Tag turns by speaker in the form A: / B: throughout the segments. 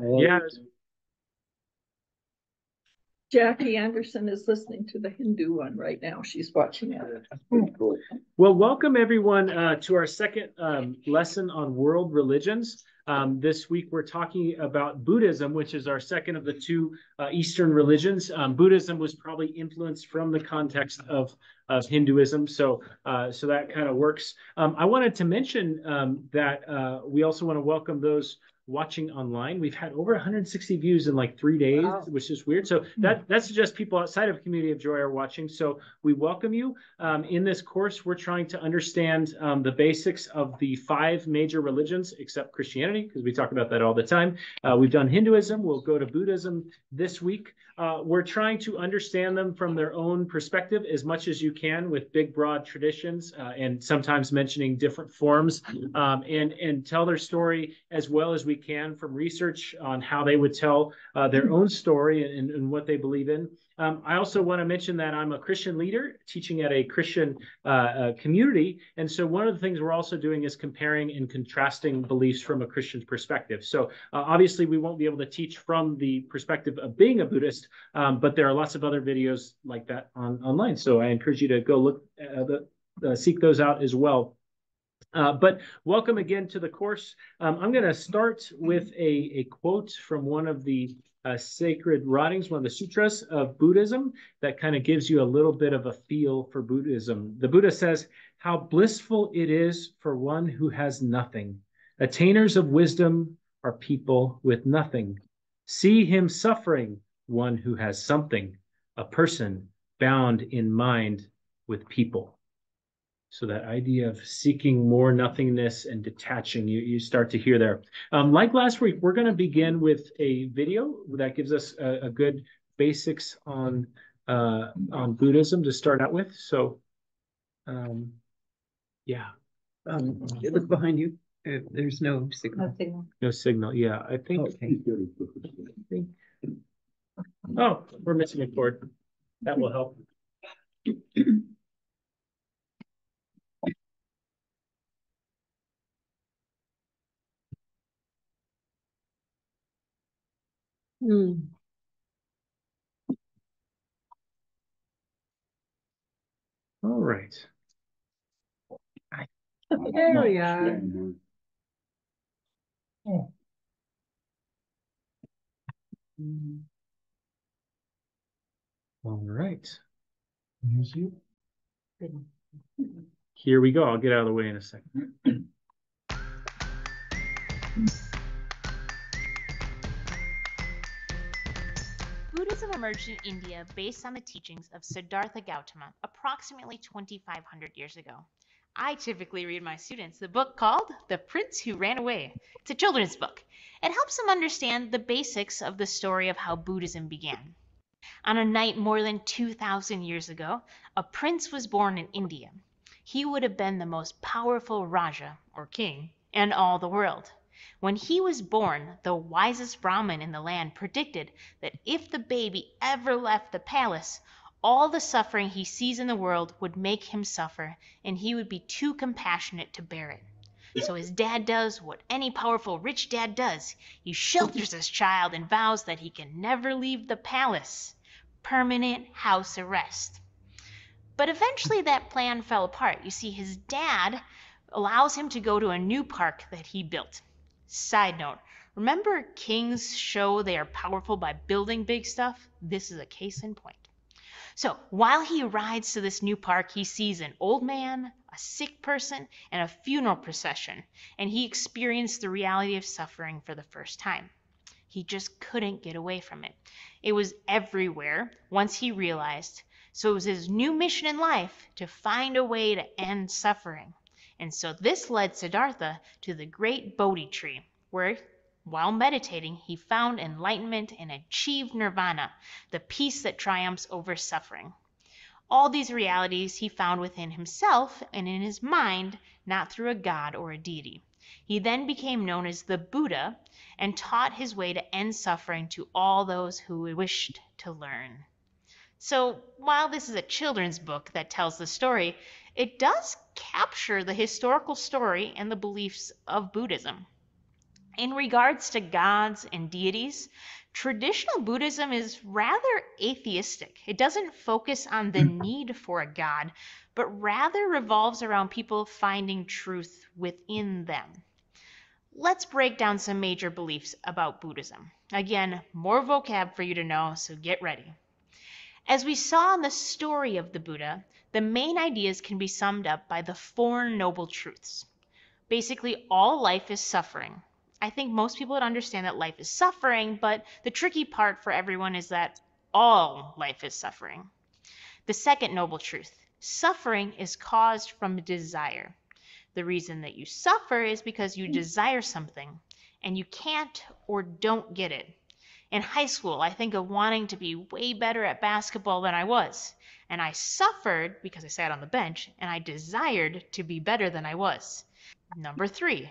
A: Yeah.
B: Jackie Anderson is listening to the Hindu one right now. She's watching it.
A: Cool. Well, welcome everyone to our second lesson on world religions. This week we're talking about Buddhism, which is our second of the two Eastern religions. Buddhism was probably influenced from the context of Hinduism, so that kind of works. I wanted to mention that we also want to welcome those watching online. We've had over 160 views in like 3 days, wow, which is weird. So that suggests people outside of Community of Joy are watching. So we welcome you. In this course, we're trying to understand the basics of the 5 major religions, except Christianity, because we talk about that all the time. We've done Hinduism. We'll go to Buddhism this week. We're trying to understand them from their own perspective as much as you can, with big, broad traditions and sometimes mentioning different forms, and tell their story as well as we can from research on how they would tell their own story and what they believe in. I also want to mention that I'm a Christian leader teaching at a Christian community. And so one of the things we're also doing is comparing and contrasting beliefs from a Christian perspective. So obviously we won't be able to teach from the perspective of being a Buddhist, but there are lots of other videos like that online. So I encourage you to go look, seek those out as well. But welcome again to the course. I'm going to start with a quote from one of the sacred writings, one of the sutras of Buddhism, that kind of gives you a little bit of a feel for Buddhism. The Buddha says, "How blissful it is for one who has nothing. Attainers of wisdom are people with nothing. See him suffering, one who has something, a person bound in mind with people." So that idea of seeking more nothingness and detaching, you start to hear there. Like last week, we're going to begin with a video that gives us a good basics on Buddhism to start out with. So, yeah.
C: Look behind you. There's no signal.
B: No signal.
A: No signal. Yeah, I think.
C: Okay.
A: Oh, we're missing a cord. That will help. All right.
B: There we are.
A: All right. Here we go. I'll get out of the way in a second.
D: Buddhism emerged in India based on the teachings of Siddhartha Gautama approximately 2,500 years ago. I typically read my students the book called The Prince Who Ran Away. It's a children's book. It helps them understand the basics of the story of how Buddhism began. On a night more than 2,000 years ago, a prince was born in India. He would have been the most powerful Raja, or king, in all the world. When he was born, the wisest Brahmin in the land predicted that if the baby ever left the palace, all the suffering he sees in the world would make him suffer, and he would be too compassionate to bear it. So his dad does what any powerful rich dad does. He shelters his child and vows that he can never leave the palace. Permanent house arrest. But eventually that plan fell apart. You see, his dad allows him to go to a new park that he built. Side note, remember kings show they are powerful by building big stuff? This is a case in point. So while he rides to this new park, he sees an old man, a sick person, and a funeral procession, and he experienced the reality of suffering for the first time. He just couldn't get away from it. It was everywhere once he realized. So it was his new mission in life to find a way to end suffering. And so this led Siddhartha to the great Bodhi tree, where, while meditating, he found enlightenment and achieved nirvana, the peace that triumphs over suffering. All these realities he found within himself and in his mind, not through a god or a deity. He then became known as the Buddha and taught his way to end suffering to all those who wished to learn. So while this is a children's book that tells the story, it does capture the historical story and the beliefs of Buddhism. In regards to gods and deities, traditional Buddhism is rather atheistic. It doesn't focus on the need for a god, but rather revolves around people finding truth within them. Let's break down some major beliefs about Buddhism. Again, more vocab for you to know, so get ready. As we saw in the story of the Buddha, the main ideas can be summed up by the Four Noble Truths. Basically, all life is suffering. I think most people would understand that life is suffering, but the tricky part for everyone is that all life is suffering. The second noble truth: suffering is caused from desire. The reason that you suffer is because you desire something and you can't or don't get it. In high school, I think of wanting to be way better at basketball than I was, and I suffered because I sat on the bench and I desired to be better than I was. Number 3,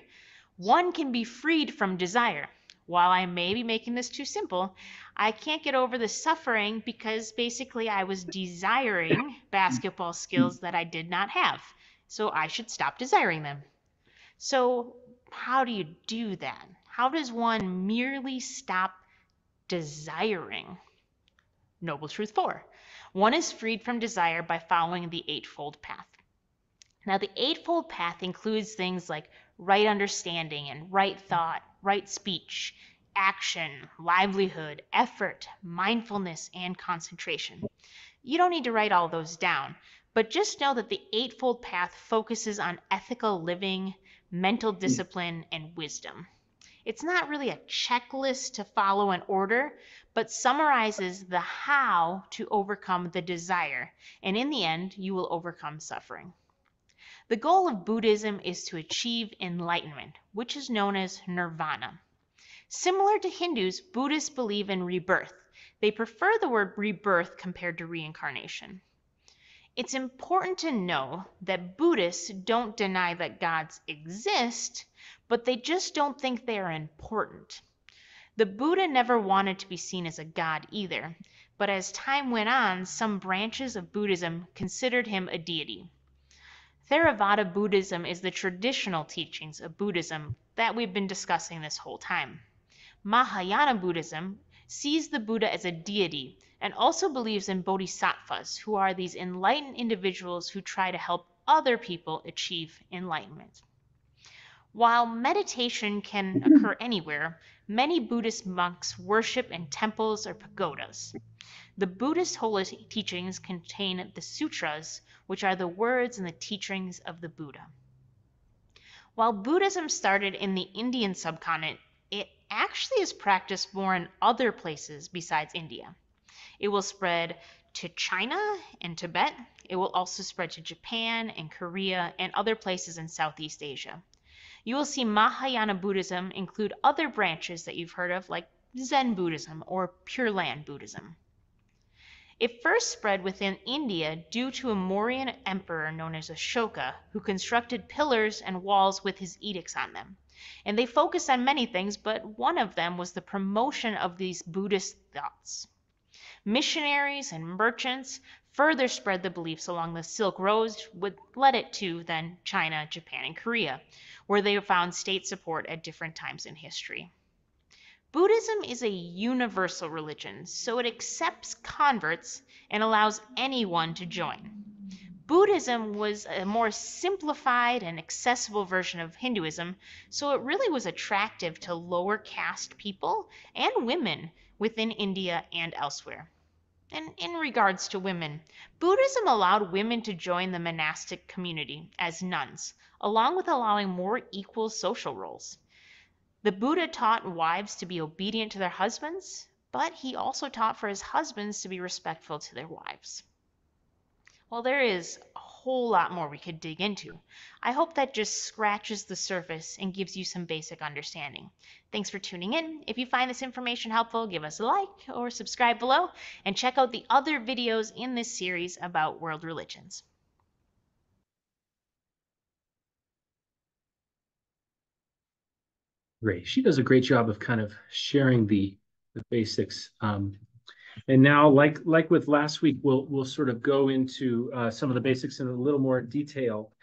D: one can be freed from desire. While I may be making this too simple, I can't get over the suffering because basically I was desiring basketball skills that I did not have. So I should stop desiring them. So how do you do that? How does one merely stop desiring? Noble Truth 4. One is freed from desire by following the Eightfold Path. Now, the Eightfold Path includes things like right understanding and right thought, right speech, action, livelihood, effort, mindfulness, and concentration. You don't need to write all those down, but just know that the Eightfold Path focuses on ethical living, mental discipline, and wisdom. It's not really a checklist to follow in order, but summarizes the how to overcome the desire, and in the end, you will overcome suffering. The goal of Buddhism is to achieve enlightenment, which is known as nirvana. Similar to Hindus, Buddhists believe in rebirth. They prefer the word rebirth compared to reincarnation. It's important to know that Buddhists don't deny that gods exist, but they just don't think they are important. The Buddha never wanted to be seen as a god either, but as time went on, some branches of Buddhism considered him a deity. Theravada Buddhism is the traditional teachings of Buddhism that we've been discussing this whole time. Mahayana Buddhism sees the Buddha as a deity and also believes in bodhisattvas, who are these enlightened individuals who try to help other people achieve enlightenment. While meditation can occur anywhere, many Buddhist monks worship in temples or pagodas. The Buddhist holy teachings contain the sutras, which are the words and the teachings of the Buddha. While Buddhism started in the Indian subcontinent, it actually is practiced more in other places besides India. It will spread to China and Tibet. It will also spread to Japan and Korea and other places in Southeast Asia. You will see Mahayana Buddhism include other branches that you've heard of, like Zen Buddhism or Pure Land Buddhism. It first spread within India due to a Mauryan emperor known as Ashoka, who constructed pillars and walls with his edicts on them. And they focused on many things, but one of them was the promotion of these Buddhist thoughts. Missionaries and merchants further spread the beliefs along the Silk Road, which led it to then China, Japan, and Korea, where they found state support at different times in history. Buddhism is a universal religion, so it accepts converts and allows anyone to join. Buddhism was a more simplified and accessible version of Hinduism, so it really was attractive to lower caste people and women within India and elsewhere. And in regards to women, Buddhism allowed women to join the monastic community as nuns, along with allowing more equal social roles. The Buddha taught wives to be obedient to their husbands, but he also taught for his husbands to be respectful to their wives. Well, there is a whole lot more we could dig into. I hope that just scratches the surface and gives you some basic understanding. Thanks for tuning in. If you find this information helpful, give us a like or subscribe below, and check out the other videos in this series about world religions.
A: Great. She does a great job of kind of sharing the basics. And now, like with last week, we'll sort of go into some of the basics in a little more detail.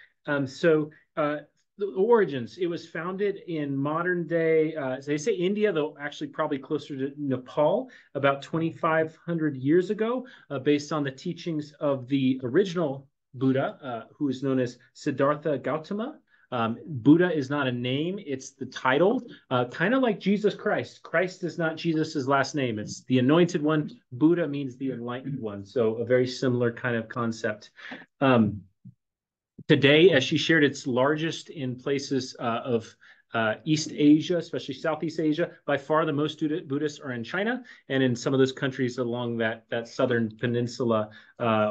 A: The origins. It was founded in modern day, they say India, though actually probably closer to Nepal, about 2,500 years ago, based on the teachings of the original Buddha, who is known as Siddhartha Gautama. Buddha is not a name, it's the title, kind of like Jesus Christ. Christ is not Jesus's last name, it's the anointed one. Buddha means the enlightened one. So a very similar kind of concept. Today, as she shared, it's largest in places of East Asia, especially Southeast Asia. By far, the most Buddhists are in China and in some of those countries along that southern peninsula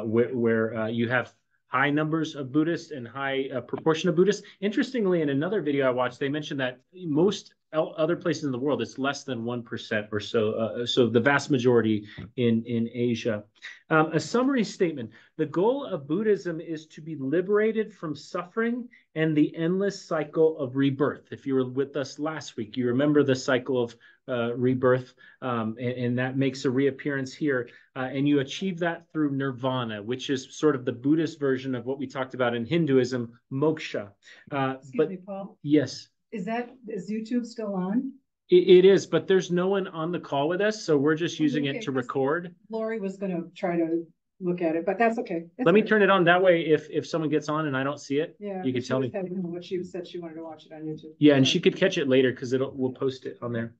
A: where you have high numbers of Buddhists and high proportion of Buddhists. Interestingly, in another video I watched, they mentioned that most other places in the world, it's less than 1% or so. So the vast majority in Asia. A summary statement. The goal of Buddhism is to be liberated from suffering and the endless cycle of rebirth. If you were with us last week, you remember the cycle of rebirth, and that makes a reappearance here. And you achieve that through nirvana, which is sort of the Buddhist version of what we talked about in Hinduism, moksha.
E: Excuse me, Paul.
A: Yes.
E: Is YouTube still on?
A: It is, but there's no one on the call with us, so we're just using it to record.
E: Lori was going to try to look at it, but that's okay.
A: Let me turn it on. That way, if someone gets on and I don't see it,
E: yeah,
A: you can tell me.
E: What she said she wanted to watch it on YouTube.
A: Yeah, and she could catch it later because we'll post it on there.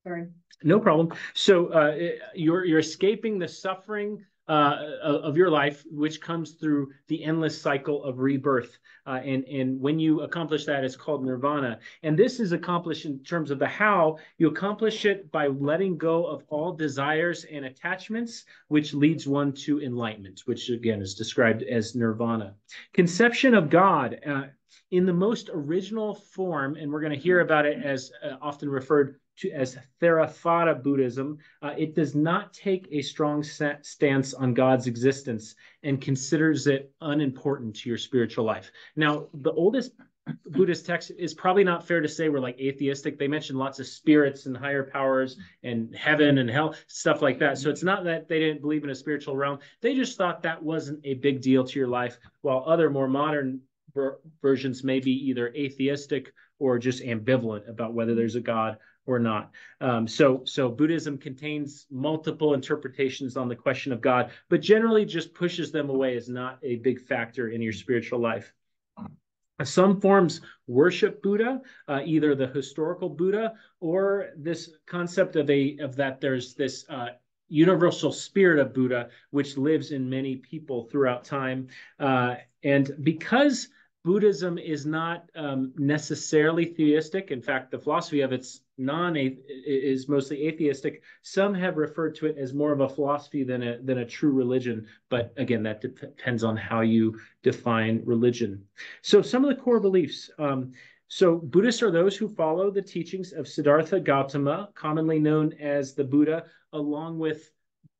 E: Sorry.
A: No problem. So you're escaping the suffering of your life, which comes through the endless cycle of rebirth. And when you accomplish that, it's called nirvana. And this is accomplished in terms of the how. You accomplish it by letting go of all desires and attachments, which leads one to enlightenment, which again is described as nirvana. Conception of God in the most original form, and we're going to hear about it as often referred to as Theravada Buddhism. It does not take a strong stance on God's existence and considers it unimportant to your spiritual life. Now, the oldest Buddhist text is probably not fair to say we're like atheistic. They mention lots of spirits and higher powers and heaven and hell, stuff like that. So it's not that they didn't believe in a spiritual realm. They just thought that wasn't a big deal to your life, while other more modern versions may be either atheistic or just ambivalent about whether there's a God or not. So Buddhism contains multiple interpretations on the question of God, but generally just pushes them away as not a big factor in your spiritual life. Some forms worship Buddha, either the historical Buddha or this concept of that there's this universal spirit of Buddha, which lives in many people throughout time. And because Buddhism is not necessarily theistic. In fact, the philosophy of it's is mostly atheistic. Some have referred to it as more of a philosophy than a true religion. But again, that depends on how you define religion. So some of the core beliefs. So Buddhists are those who follow the teachings of Siddhartha Gautama, commonly known as the Buddha, along with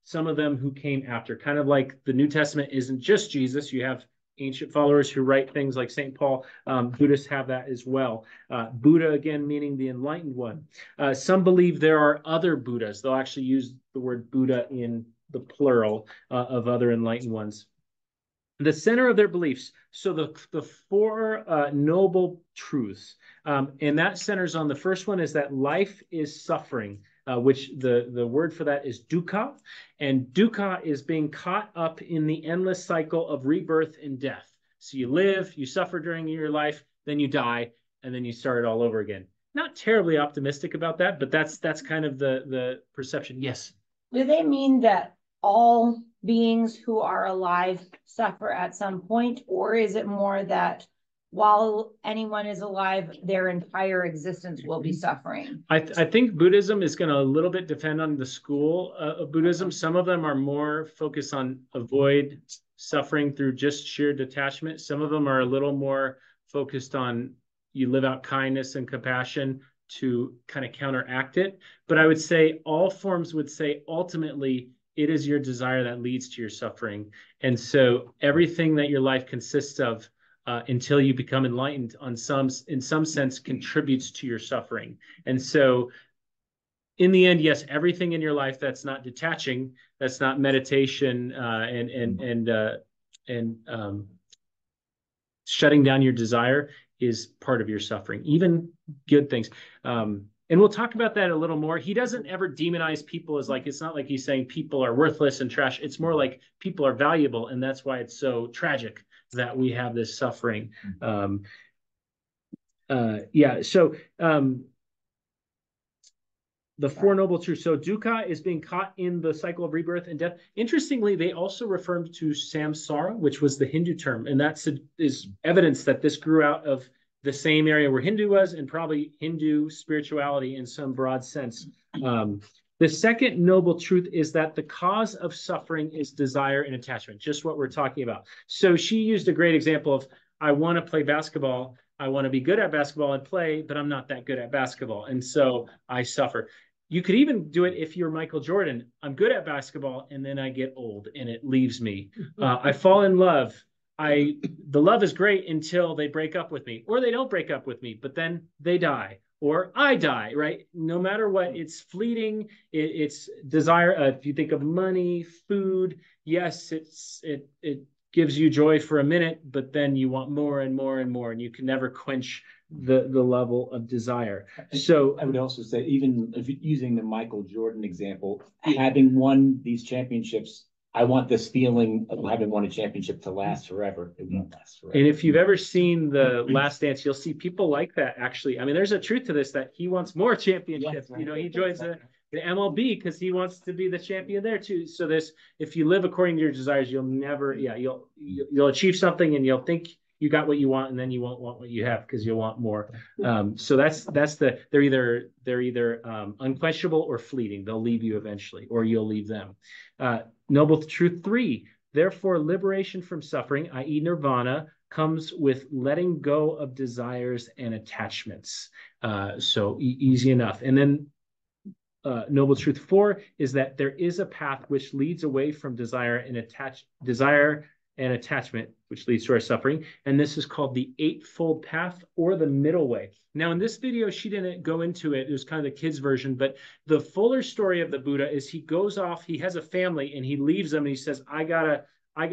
A: some of them who came after. Kind of like the New Testament isn't just Jesus. You have ancient followers who write things like St. Paul. Buddhists have that as well. Buddha, again, meaning the enlightened one. Some believe there are other Buddhas. They'll actually use the word Buddha in the plural of other enlightened ones. The center of their beliefs. So the four noble truths. And that centers on the first one is that life is suffering. Which the word for that is dukkha. And dukkha is being caught up in the endless cycle of rebirth and death. So you live, you suffer during your life, then you die, and then you start it all over again. Not terribly optimistic about that, but that's kind of the perception. Yes?
F: Do they mean that all beings who are alive suffer at some point, or is it more that while anyone is alive, their entire existence will be suffering?
A: I think Buddhism is going to a little bit depend on the school of Buddhism. Some of them are more focused on avoid suffering through just sheer detachment. Some of them are a little more focused on you live out kindness and compassion to kind of counteract it. But I would say all forms would say ultimately it is your desire that leads to your suffering. And so everything that your life consists of until you become enlightened in some sense contributes to your suffering. And so in the end, yes, everything in your life that's not detaching, that's not meditation and shutting down your desire is part of your suffering, even good things. And we'll talk about that a little more. He doesn't ever demonize people as like, it's not like he's saying people are worthless and trash. It's more like people are valuable. And that's why it's so tragic that we have this suffering. The Four Noble Truths. So dukkha is being caught in the cycle of rebirth and death. Interestingly, they also referred to samsara, which was the Hindu term. And that is evidence that this grew out of the same area where Hindu was, and probably Hindu spirituality in some broad sense. The second noble truth is that the cause of suffering is desire and attachment, just what we're talking about. So she used a great example of, I want to play basketball. I want to be good at basketball and play, but I'm not that good at basketball. And so I suffer. You could even do it if you're Michael Jordan. I'm good at basketball, and then I get old and it leaves me. I fall in love. The love is great until they break up with me, or they don't break up with me, but then they die, or I die, right? No matter what, it's fleeting. It's desire. If you think of money, food, yes, it gives you joy for a minute, but then you want more and more and more, and you can never quench the level of desire. So
G: I would also say, even if using the Michael Jordan example, having won these championships, I want this feeling of having won a championship to last forever. It won't last forever.
A: And if you've ever seen The Last Dance, you'll see people like that, actually. I mean, there's a truth to this, that he wants more championships. You know, he joins the MLB because he wants to be the champion there too. So if you live according to your desires, you'll never, you'll achieve something and you'll think you got what you want, and then you won't want what you have because you'll want more. So they're either unquestionable or fleeting. They'll leave you eventually, or you'll leave them. Noble Truth 3, therefore liberation from suffering, i.e. nirvana, comes with letting go of desires and attachments. So easy enough. And then Noble Truth 4 is that there is a path which leads away from desire and attachment, which leads to our suffering. And this is called the Eightfold Path, or the middle way. Now, in this video, she didn't go into it. It was kind of the kids' version, but the fuller story of the Buddha is he goes off, he has a family, and he leaves them, and he says,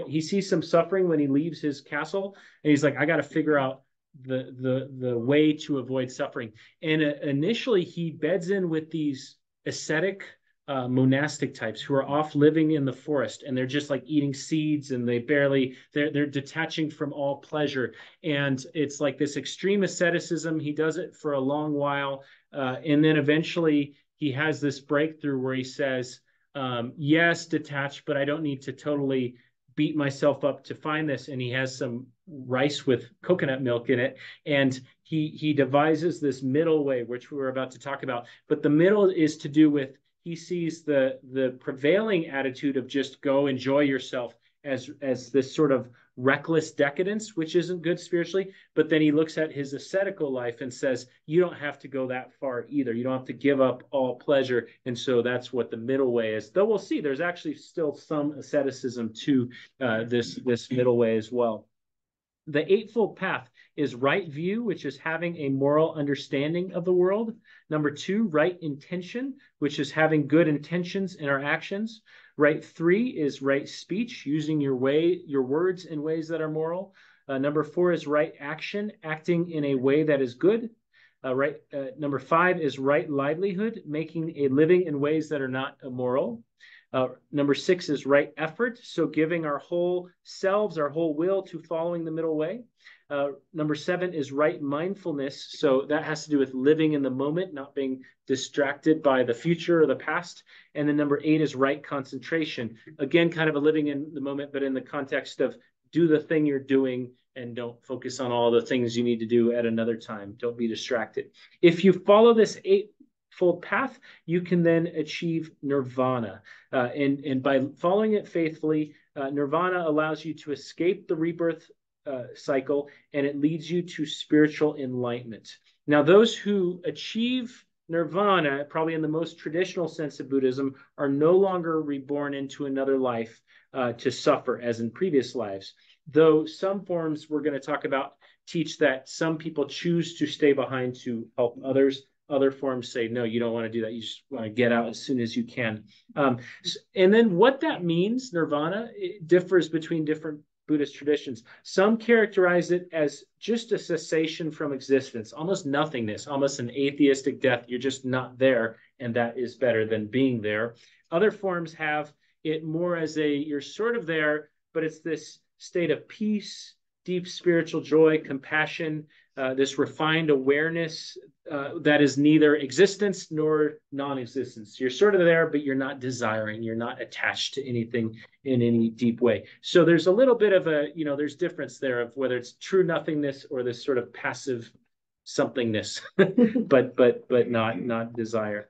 A: he sees some suffering when he leaves his castle, and he's like, I got to figure out the way to avoid suffering. And initially, he beds in with these ascetic monastic types who are off living in the forest, and they're just like eating seeds, and they're detaching from all pleasure. And it's like this extreme asceticism. He does it for a long while. And then eventually he has this breakthrough where he says, yes, detached, but I don't need to totally beat myself up to find this. And he has some rice with coconut milk in it. And he devises this middle way, which we were about to talk about. But the middle is to do with, he sees the prevailing attitude of just go enjoy yourself as this sort of reckless decadence, which isn't good spiritually. But then he looks at his ascetical life and says, you don't have to go that far either. You don't have to give up all pleasure. And so that's what the middle way is. Though we'll see, there's actually still some asceticism to this middle way as well. The Eightfold Path is right view, which is having a moral understanding of the world. Number 2, right intention, which is having good intentions in our actions. Right 3 is right speech, using your words in ways that are moral. Number 4 is right action, acting in a way that is good. Number 5 is right livelihood, making a living in ways that are not immoral. Number 6 is right effort, so giving our whole selves, our whole will to following the middle way. Number 7 is right mindfulness, so that has to do with living in the moment, not being distracted by the future or the past. And then number 8 is right concentration, again, kind of a living in the moment, but in the context of do the thing you're doing and don't focus on all the things you need to do at another time. Don't be distracted. If you follow this Eightfold Path, you can then achieve nirvana. And by following it faithfully, nirvana allows you to escape the rebirth cycle, and it leads you to spiritual enlightenment. Now, those who achieve nirvana, probably in the most traditional sense of Buddhism, are no longer reborn into another life to suffer as in previous lives. Though some forms we're going to talk about teach that some people choose to stay behind to help others. Other forms say, no, you don't want to do that. You just want to get out as soon as you can. And then what that means, nirvana, it differs between different Buddhist traditions. Some characterize it as just a cessation from existence, almost nothingness, almost an atheistic death. You're just not there, and that is better than being there. Other forms have it more as you're sort of there, but it's this state of peace, deep spiritual joy, compassion, this refined awareness that is neither existence nor non-existence. You're sort of there, but you're not desiring. You're not attached to anything in any deep way. So there's a little bit of there's difference there of whether it's true nothingness or this sort of passive somethingness, but not desire.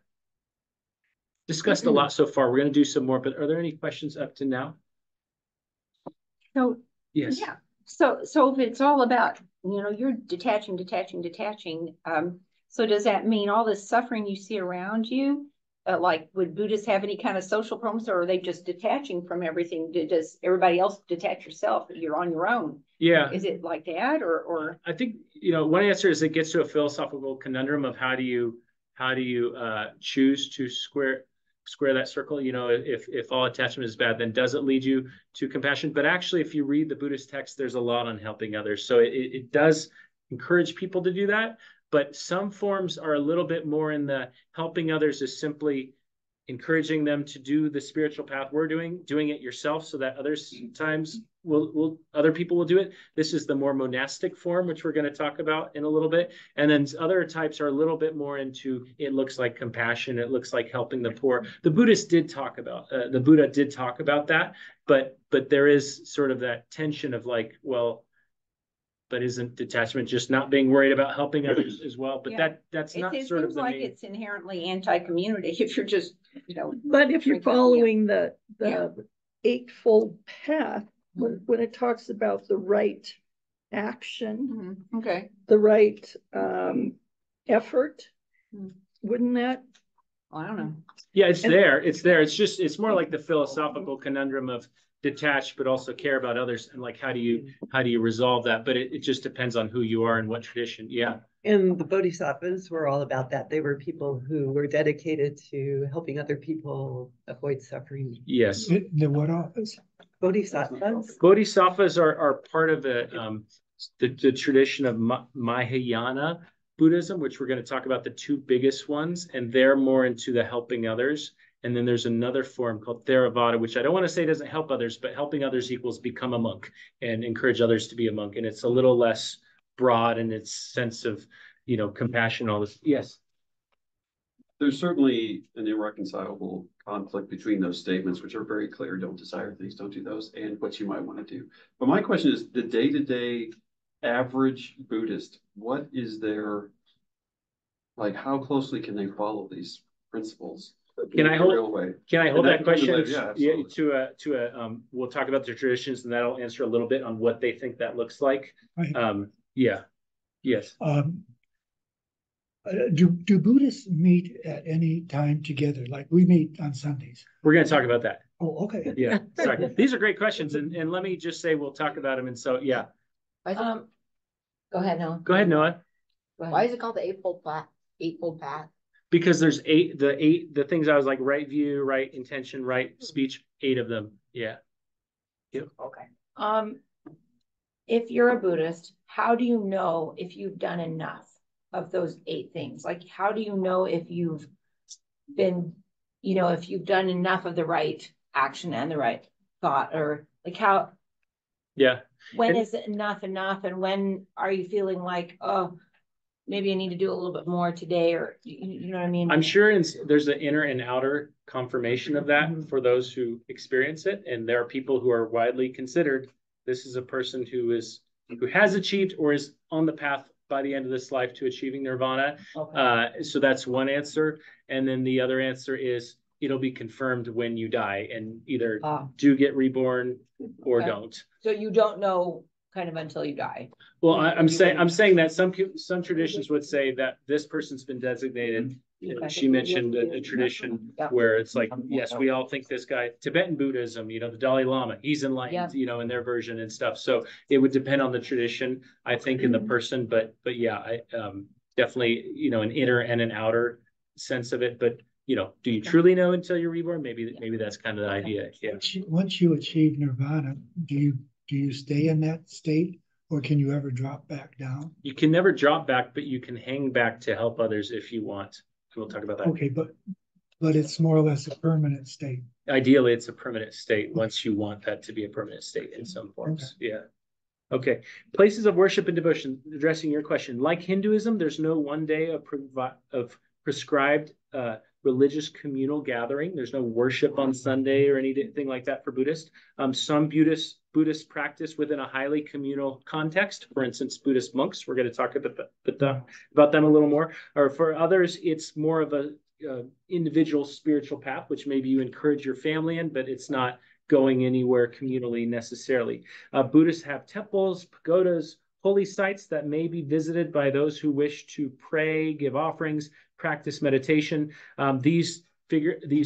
A: Discussed a lot so far. We're going to do some more, but are there any questions up to now?
H: So,
A: yes.
H: Yeah. So if it's all about, you're detaching, so does that mean all this suffering you see around you, like would Buddhists have any kind of social problems, or are they just detaching from everything? Does everybody else detach yourself? You're on your own.
A: Yeah.
H: Is it like that, or?
A: I think, one answer is it gets to a philosophical conundrum of how do you choose to square that circle. If all attachment is bad, then does it lead you to compassion? But actually, if you read the Buddhist text, there's a lot on helping others. So it does encourage people to do that. But some forms are a little bit more in the helping others is simply encouraging them to do the spiritual path we're doing it yourself so that other people will do it. This is the more monastic form, which we're going to talk about in a little bit. And then other types are a little bit more into, it looks like compassion. It looks like helping the poor. The Buddha did talk about that, but there is sort of that tension of like, well, but isn't detachment just not being worried about helping others as well? But
H: Yeah.
A: that's not
H: It
A: sort of
H: seems
A: the
H: like
A: main...
H: it's inherently anti-community if you're just,
B: But if you're following the Eightfold Path, when it talks about the right action,
H: Okay.
B: the right effort, wouldn't that?
H: Well, I don't know.
A: Yeah, it's there. It's more like the philosophical conundrum of detach, but also care about others, and like how do you resolve that? But it just depends on who you are and what tradition. Yeah.
C: And the Bodhisattvas were all about that. They were people who were dedicated to helping other people avoid suffering.
A: Yes.
I: The what office?
C: Bodhisattvas.
A: Bodhisattvas are part of the tradition of Mahayana Buddhism, which we're going to talk about the two biggest ones, and they're more into the helping others. And then there's another form called Theravada, which I don't want to say doesn't help others, but helping others equals become a monk and encourage others to be a monk. And it's a little less broad in its sense of, compassion, all this. Yes.
J: There's certainly an irreconcilable conflict between those statements, which are very clear. Don't desire things, don't do those, and what you might want to do. But my question is, the day-to-day average Buddhist, what is their, like, how closely can they follow these principles?
A: Can I hold that question?
J: Yeah,
A: we'll talk about the traditions, and that'll answer a little bit on what they think that looks like.
I: Right.
A: Yes.
I: Do Buddhists meet at any time together? Like we meet on Sundays.
A: We're going to talk about that.
I: Oh, okay.
A: Yeah. Sorry. These are great questions, and let me just say we'll talk about them. And so, yeah.
H: Go ahead, Noah.
A: Go ahead, Noah.
H: Why is it called the Eightfold Path?
A: Because there's the things I was like, right view, right intention, right speech, 8 of them. Yeah. Yep.
F: Okay. If you're a Buddhist, how do you know if you've done enough of those 8 things? Like, how do you know if you've been, if you've done enough of the right action and the right thought, or like how?
A: Yeah.
F: When is it enough, and when are you feeling like, oh, maybe I need to do a little bit more today, or you know what I mean?
A: I'm sure there's an inner and outer confirmation of that for those who experience it. And there are people who are widely considered, this is a person who has achieved or is on the path by the end of this life to achieving nirvana. Okay. So that's one answer. And then the other answer is it'll be confirmed when you die, and either do get reborn or don't. So
F: you don't know kind of until you die.
A: Well, I'm saying that some traditions would say that this person's been designated. Okay. She mentioned a tradition where it's like, yes, we all think this guy, Tibetan Buddhism, the Dalai Lama, he's enlightened, in their version and stuff. So it would depend on the tradition, I think, in the person. But yeah, I definitely, an inner and an outer sense of it. But do you truly know until you're reborn? Maybe that's kind of the idea. Yeah.
I: Once you achieve nirvana, do you do you stay in that state, or can you ever drop back down?
A: You can never drop back, but you can hang back to help others if you want. We'll talk about that.
I: Okay, but it's more or less a permanent state.
A: Ideally, it's a permanent state once you want that to be a permanent state in some forms. Okay. Yeah. Okay. Places of worship and devotion, addressing your question. Like Hinduism, there's no one day of prescribed religious communal gathering. There's no worship on Sunday or anything like that for Buddhists. Some Buddhists practice within a highly communal context. For instance, Buddhist monks. We're going to talk about them a little more. Or for others, it's more of a individual spiritual path, which maybe you encourage your family in, but it's not going anywhere communally necessarily. Buddhists have temples, pagodas, holy sites that may be visited by those who wish to pray, give offerings, practice meditation. These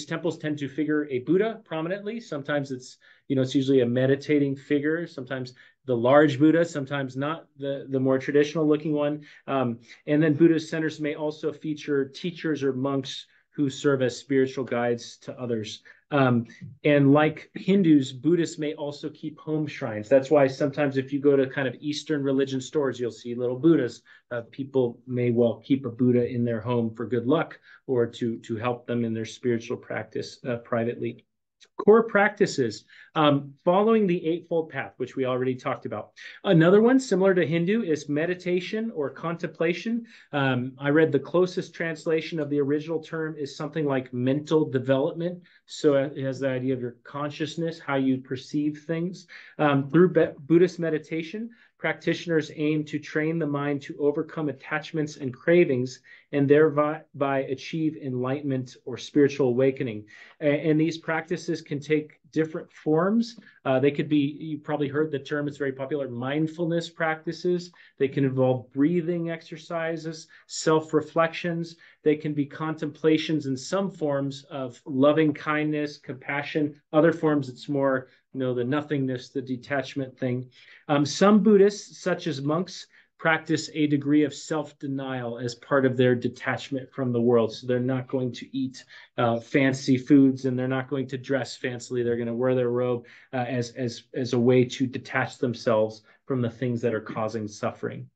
A: temples tend to figure a Buddha prominently. Sometimes it's usually a meditating figure. Sometimes the large Buddha, sometimes not the more traditional looking one. And then Buddhist centers may also feature teachers or monks who serve as spiritual guides to others. And like Hindus, Buddhists may also keep home shrines. That's why sometimes if you go to kind of Eastern religion stores, you'll see little Buddhas. People may well keep a Buddha in their home for good luck or to help them in their spiritual practice privately. Core practices, following the Eightfold Path, which we already talked about. Another one similar to Hindu is meditation or contemplation. I read the closest translation of the original term is something like mental development. So it has the idea of your consciousness, how you perceive things. Through Buddhist meditation, practitioners aim to train the mind to overcome attachments and cravings and thereby achieve enlightenment or spiritual awakening. And these practices can take different forms. They could be, you probably heard the term, it's very popular, mindfulness practices. They can involve breathing exercises, self-reflections. They can be contemplations in some forms of loving kindness, compassion. Other forms, it's more, the nothingness, the detachment thing. Some Buddhists, such as monks, practice a degree of self-denial as part of their detachment from the world. So they're not going to eat fancy foods, and they're not going to dress fancily. They're going to wear their robe as a way to detach themselves from the things that are causing suffering.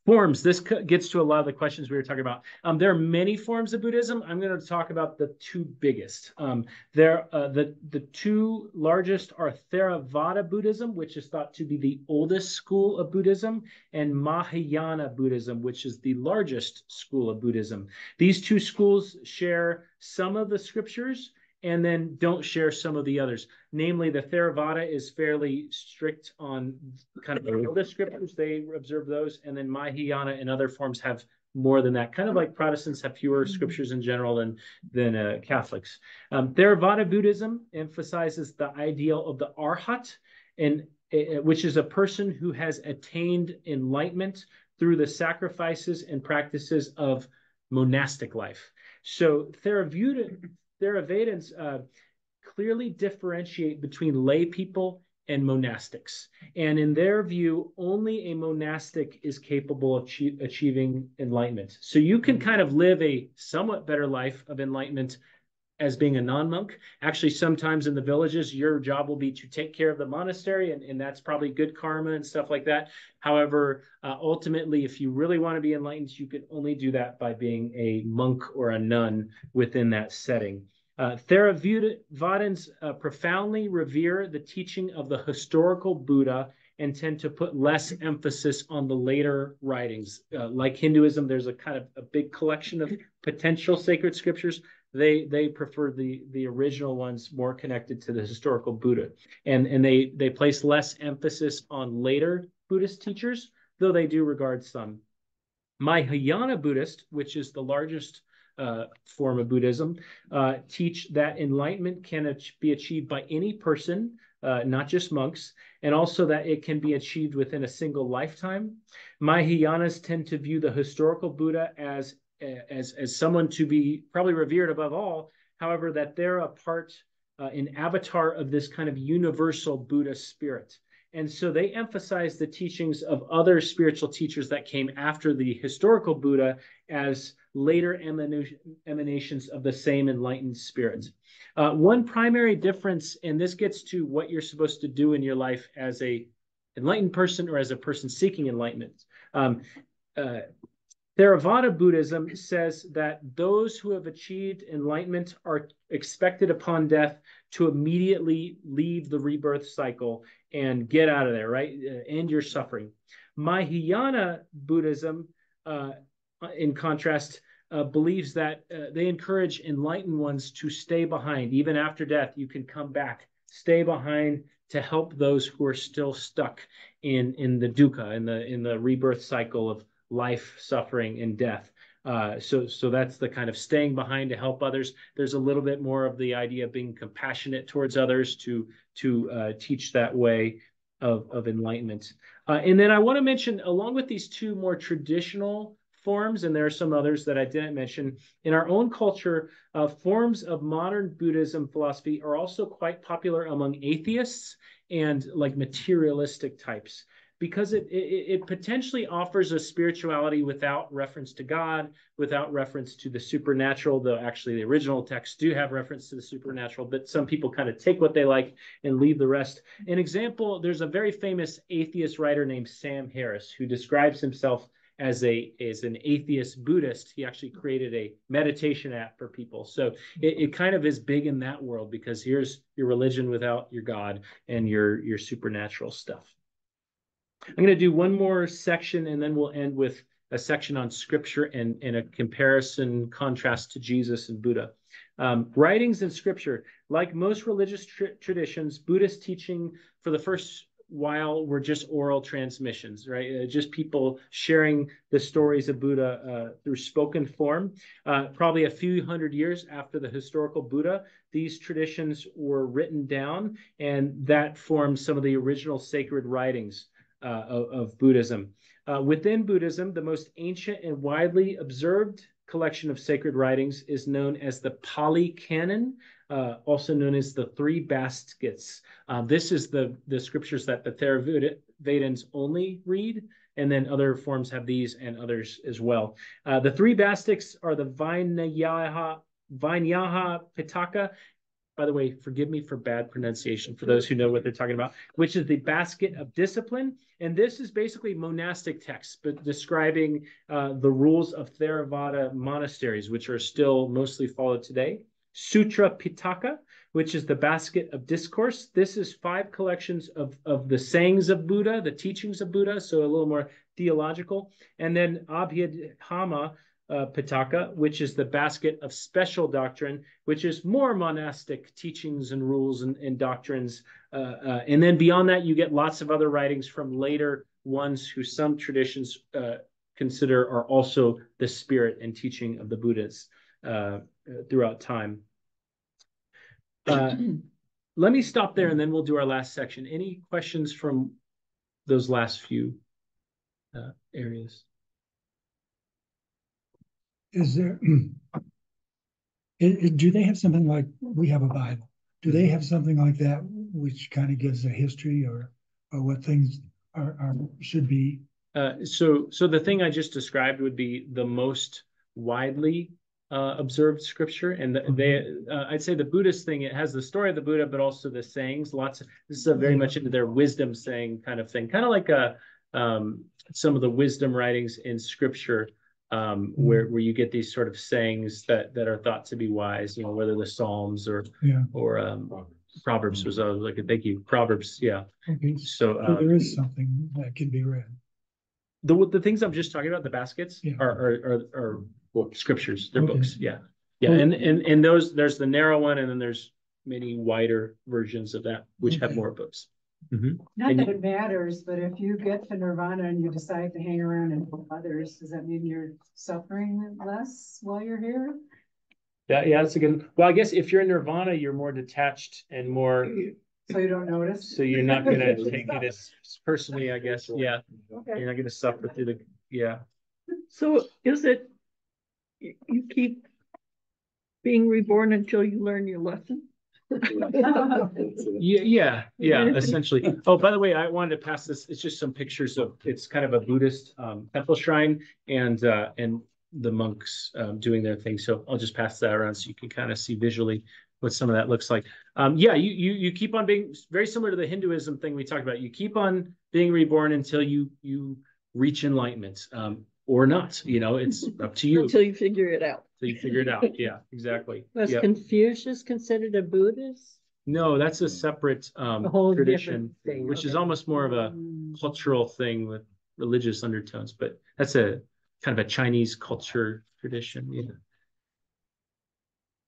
A: Forms. This gets to a lot of the questions we were talking about. There are many forms of Buddhism. I'm going to talk about the two biggest. The two largest are Theravada Buddhism, which is thought to be the oldest school of Buddhism, and Mahayana Buddhism, which is the largest school of Buddhism. These two schools share some of the scriptures and then don't share some of the others. Namely, the Theravada is fairly strict on kind of the oldest scriptures. They observe those. And then Mahayana and other forms have more than that. Kind of like Protestants have fewer scriptures in general than Catholics. Theravada Buddhism emphasizes the ideal of the Arhat, which is a person who has attained enlightenment through the sacrifices and practices of monastic life. So Theravadins clearly differentiate between lay people and monastics. And in their view, only a monastic is capable of achieving enlightenment. So you can kind of live a somewhat better life of enlightenment as being a non-monk. Actually, sometimes in the villages, your job will be to take care of the monastery, and that's probably good karma and stuff like that. However, ultimately, if you really want to be enlightened, you can only do that by being a monk or a nun within that setting. Theravadins profoundly revere the teaching of the historical Buddha and tend to put less emphasis on the later writings. Like Hinduism, there's a kind of a big collection of potential sacred scriptures. They prefer the original ones more connected to the historical Buddha. And they place less emphasis on later Buddhist teachers, though they do regard some. Mahayana Buddhist, which is the largest form of Buddhism, teach that enlightenment can be achieved by any person, not just monks, and also that it can be achieved within a single lifetime. Mahayanas tend to view the historical Buddha as someone to be probably revered above all. However, that they're an avatar of this kind of universal Buddha spirit. And so they emphasize the teachings of other spiritual teachers that came after the historical Buddha as later emanations of the same enlightened spirit. One primary difference, and this gets to what you're supposed to do in your life as a enlightened person or as a person seeking enlightenment. Theravada Buddhism says that those who have achieved enlightenment are expected upon death to immediately leave the rebirth cycle and get out of there, right? End your suffering. Mahayana Buddhism, in contrast, believes that they encourage enlightened ones to stay behind. Even after death, you can come back, stay behind to help those who are still stuck in the dukkha, in the rebirth cycle of life, suffering, and death. So that's the kind of staying behind to help others. There's a little bit more of the idea of being compassionate towards others to teach that way of enlightenment. And then I want to mention, along with these two more traditional forms, and there are some others that I didn't mention, in our own culture, forms of modern Buddhism philosophy are also quite popular among atheists and like materialistic types, because it potentially offers a spirituality without reference to God, without reference to the supernatural, though actually the original texts do have reference to the supernatural, but some people kind of take what they like and leave the rest. An example, there's a very famous atheist writer named Sam Harris who describes himself as an atheist Buddhist. He actually created a meditation app for people. So it kind of is big in that world, because here's your religion without your God and your supernatural stuff. I'm going to do one more section, and then we'll end with a section on scripture and a comparison, contrast to Jesus and Buddha. Writings and scripture. Like most religious traditions, Buddhist teaching for the first while were just oral transmissions, right? Just people sharing the stories of Buddha through spoken form. Probably a few hundred years after the historical Buddha, these traditions were written down, and that formed some of the original sacred writings of Buddhism. Within Buddhism, the most ancient and widely observed collection of sacred writings is known as the Pali Canon, also known as the Three Baskets. This is the scriptures that the Theravadins only read, and then other forms have these and others as well. The Three Baskets are the Vinaya Pitaka. By the way, forgive me for bad pronunciation for those who know what they're talking about, which is the basket of discipline. And this is basically monastic texts, but describing the rules of Theravada monasteries, which are still mostly followed today. Sutra Pitaka, which is the basket of discourse. This is 5 collections of the sayings of Buddha, the teachings of Buddha, so a little more theological. And then Abhidhamma Pitaka, which is the basket of special doctrine, which is more monastic teachings and rules and doctrines. And then beyond that, you get lots of other writings from later ones who some traditions consider are also the spirit and teaching of the Buddhas throughout time. Let me stop there, and then we'll do our last section. Any questions from those last few areas?
I: Is there, do they have something like, we have a Bible, do they have something like that which kind of gives a history or what things are should be?
A: So the thing I just described would be the most widely observed scripture, and I'd say the Buddhist thing, it has the story of the Buddha, but also the sayings. This is very much into their wisdom saying kind of thing, kind of like some of the wisdom writings in scripture, where you get these sort of sayings that are thought to be wise, whether the Psalms or Proverbs was like, thank you, Proverbs, yeah.
I: Okay. So there is something that can be read.
A: The things I'm just talking about, the baskets, are scriptures. They're books, yeah. And there's the narrow one, and then there's many wider versions of that which have more books.
E: Not that it matters, but if you get to nirvana and you decide to hang around and help others, does that mean you're suffering less while you're here?
A: Yeah, that's a good. Well, I guess if you're in nirvana, you're more detached and more.
E: So you don't notice.
A: So you're not going to take it as personally, I guess. Yeah.
E: Okay.
A: You're not going to suffer through the. Yeah.
B: So is it you keep being reborn until you learn your lesson?
A: Yeah, essentially. Oh, by the way, I wanted to pass this. It's just some pictures of, it's kind of a Buddhist temple shrine, and the monks doing their thing. So I'll just pass that around so you can kind of see visually what some of that looks like. Yeah, you keep on being very similar to the Hinduism thing we talked about. You keep on being reborn until you reach enlightenment, or not. You know, it's up to you.
B: Until you figure it out.
A: So you figure it out. Yeah, exactly.
K: Was
A: Yep.
K: Confucius considered a Buddhist?
A: No, that's a separate
K: A whole
A: tradition,
K: different thing,
A: which is
K: okay.
A: almost more of a cultural thing with religious undertones, but that's a kind of a Chinese culture tradition. Yeah.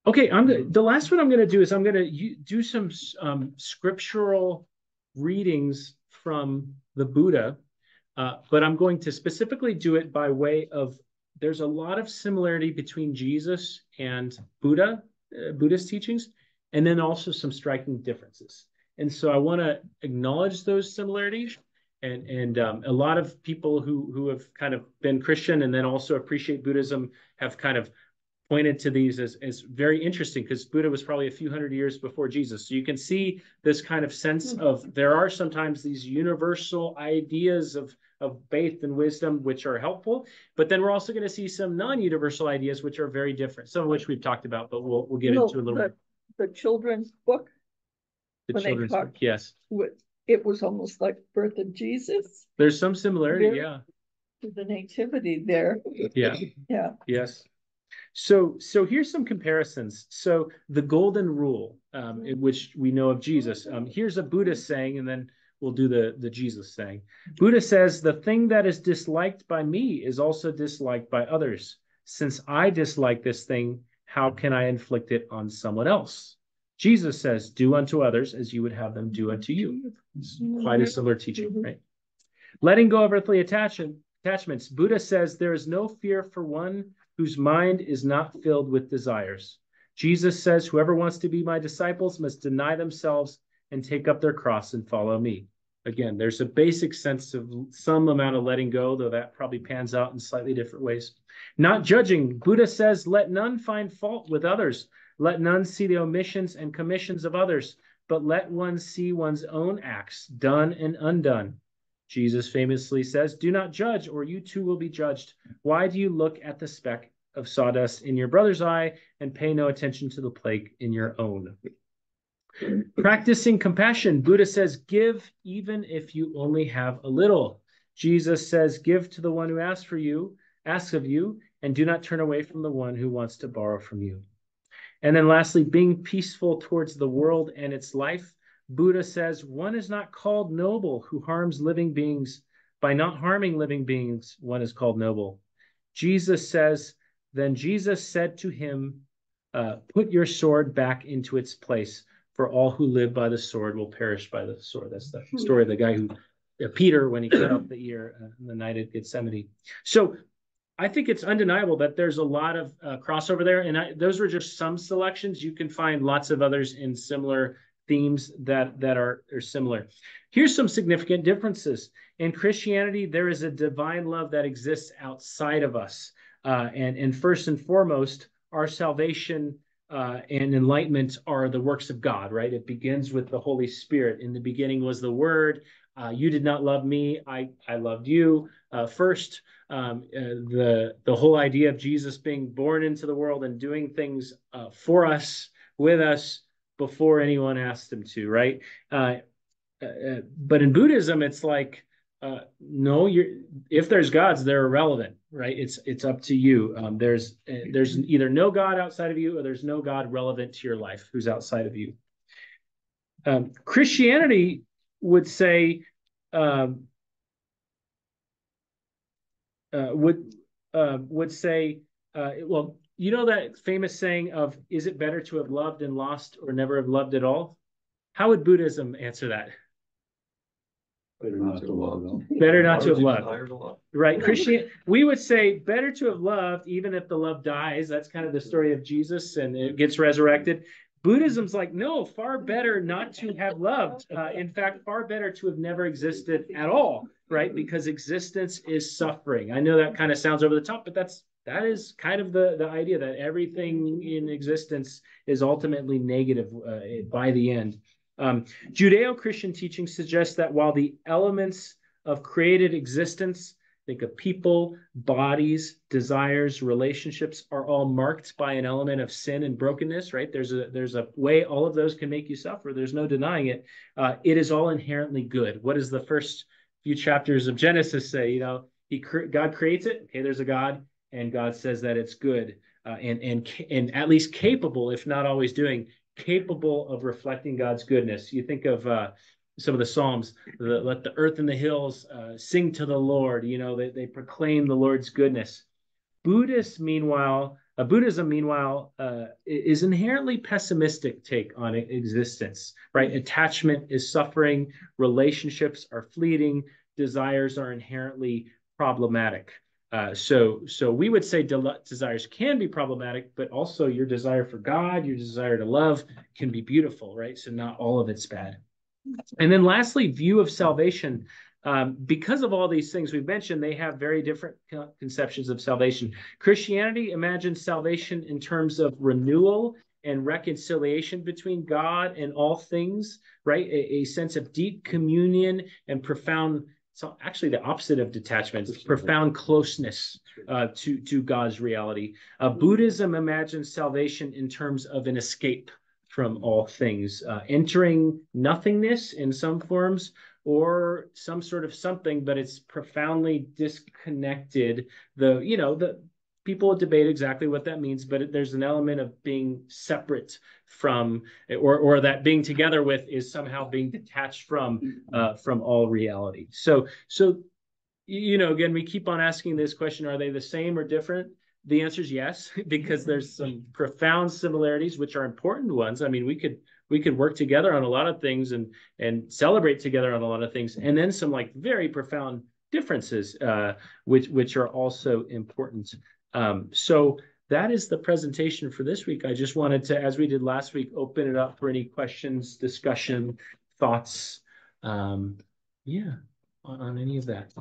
A: Okay, the last one I'm going to do is I'm going to do some scriptural readings from the Buddha, but I'm going to specifically do it by way of, there's a lot of similarity between Jesus and Buddhist teachings, and then also some striking differences. And so I want to acknowledge those similarities, and a lot of people who have kind of been Christian and then also appreciate Buddhism have kind of pointed to these as very interesting, because Buddha was probably a few hundred years before Jesus. So you can see this kind of sense of, there are sometimes these universal ideas of faith and wisdom, which are helpful, but then we're also going to see some non-universal ideas, which are very different, some of which we've talked about, but we'll get into a little bit.
B: The children's book.
A: The children's book, yes.
B: It was almost like birth of Jesus.
A: There's some similarity, yeah.
B: The nativity there.
A: Yeah.
B: Yeah.
A: Yes. So here's some comparisons. So the golden rule, in which we know of Jesus. Here's a Buddhist saying, and then we'll do the Jesus saying. Buddha says, the thing that is disliked by me is also disliked by others. Since I dislike this thing, how can I inflict it on someone else? Jesus says, do unto others as you would have them do unto you. It's quite a similar teaching, right? Letting go of earthly attachments. Buddha says there is no fear for one whose mind is not filled with desires. Jesus says, whoever wants to be my disciples must deny themselves and take up their cross and follow me. Again, there's a basic sense of some amount of letting go, though that probably pans out in slightly different ways. Not judging. Buddha says, let none find fault with others. Let none see the omissions and commissions of others, but let one see one's own acts, done and undone. Jesus famously says, do not judge, or you too will be judged. Why do you look at the speck of sawdust in your brother's eye and pay no attention to the plank in your own? Practicing compassion. Buddha says, give even if you only have a little. Jesus says, give to the one who asks of you, and do not turn away from the one who wants to borrow from you. And then lastly, being peaceful towards the world and its life. Buddha says, one is not called noble who harms living beings. By not harming living beings, one is called noble. Jesus says, then Jesus said to him, put your sword back into its place, for all who live by the sword will perish by the sword. That's the story of the guy Peter, when he cut off the ear in the night at Gethsemane. So I think it's undeniable that there's a lot of crossover there. And those were just some selections. You can find lots of others in similar themes that are similar. Here's some significant differences. In Christianity, there is a divine love that exists outside of us. And first and foremost, our salvation and enlightenment are the works of God, right? It begins with the Holy Spirit. In the beginning was the Word. You did not love me. I loved you first. The whole idea of Jesus being born into the world and doing things for us, with us, before anyone asked him to, right? But in Buddhism, it's like, no, if there's gods, they're irrelevant, right? It's up to you. There's either no God outside of you, or there's no God relevant to your life who's outside of you. Christianity would say, well, you know that famous saying of, is it better to have loved and lost, or never have loved at all? How would Buddhism answer that?
J: Better not to love.
A: Better not to have loved. Right. We would say better to have loved, even if the love dies. That's kind of the story of Jesus, and it gets resurrected. Buddhism's like, no, far better not to have loved. In fact, far better to have never existed at all, right? Because existence is suffering. I know that kind of sounds over the top, but that's that is kind of the idea that everything in existence is ultimately negative by the end. Judeo-Christian teaching suggests that while the elements of created existence, think of people, bodies, desires, relationships, are all marked by an element of sin and brokenness, right? There's a way all of those can make you suffer. There's no denying it. It is all inherently good. What does the first few chapters of Genesis say? You know, God creates it. Okay, there's a God, and God says that it's good and at least capable, if not always doing, capable of reflecting God's goodness. You think of some of the Psalms, let the earth and the hills sing to the Lord. You know, they proclaim the Lord's goodness. Buddhism, meanwhile, is inherently pessimistic take on existence, right? Attachment is suffering, relationships are fleeting, desires are inherently problematic. So we would say desires can be problematic, but also your desire for God, your desire to love can be beautiful, right? So not all of it's bad. And then lastly, view of salvation. Because of all these things we've mentioned, they have very different conceptions of salvation. Christianity imagines salvation in terms of renewal and reconciliation between God and all things, right? A sense of deep communion and profound, so actually the opposite of detachment, profound closeness to God's reality. Buddhism imagines salvation in terms of an escape from all things, entering nothingness in some forms, or some sort of something, but it's profoundly disconnected. The people debate exactly what that means, but there's an element of being separate from, or that being together with is somehow being detached from all reality. So again, we keep on asking this question: are they the same or different? The answer is yes, because there's some profound similarities, which are important ones. I mean, we could work together on a lot of things and celebrate together on a lot of things, and then some like very profound differences, which are also important. So that is the presentation for this week. I just wanted to, as we did last week, open it up for any questions, discussion, thoughts, on any of that.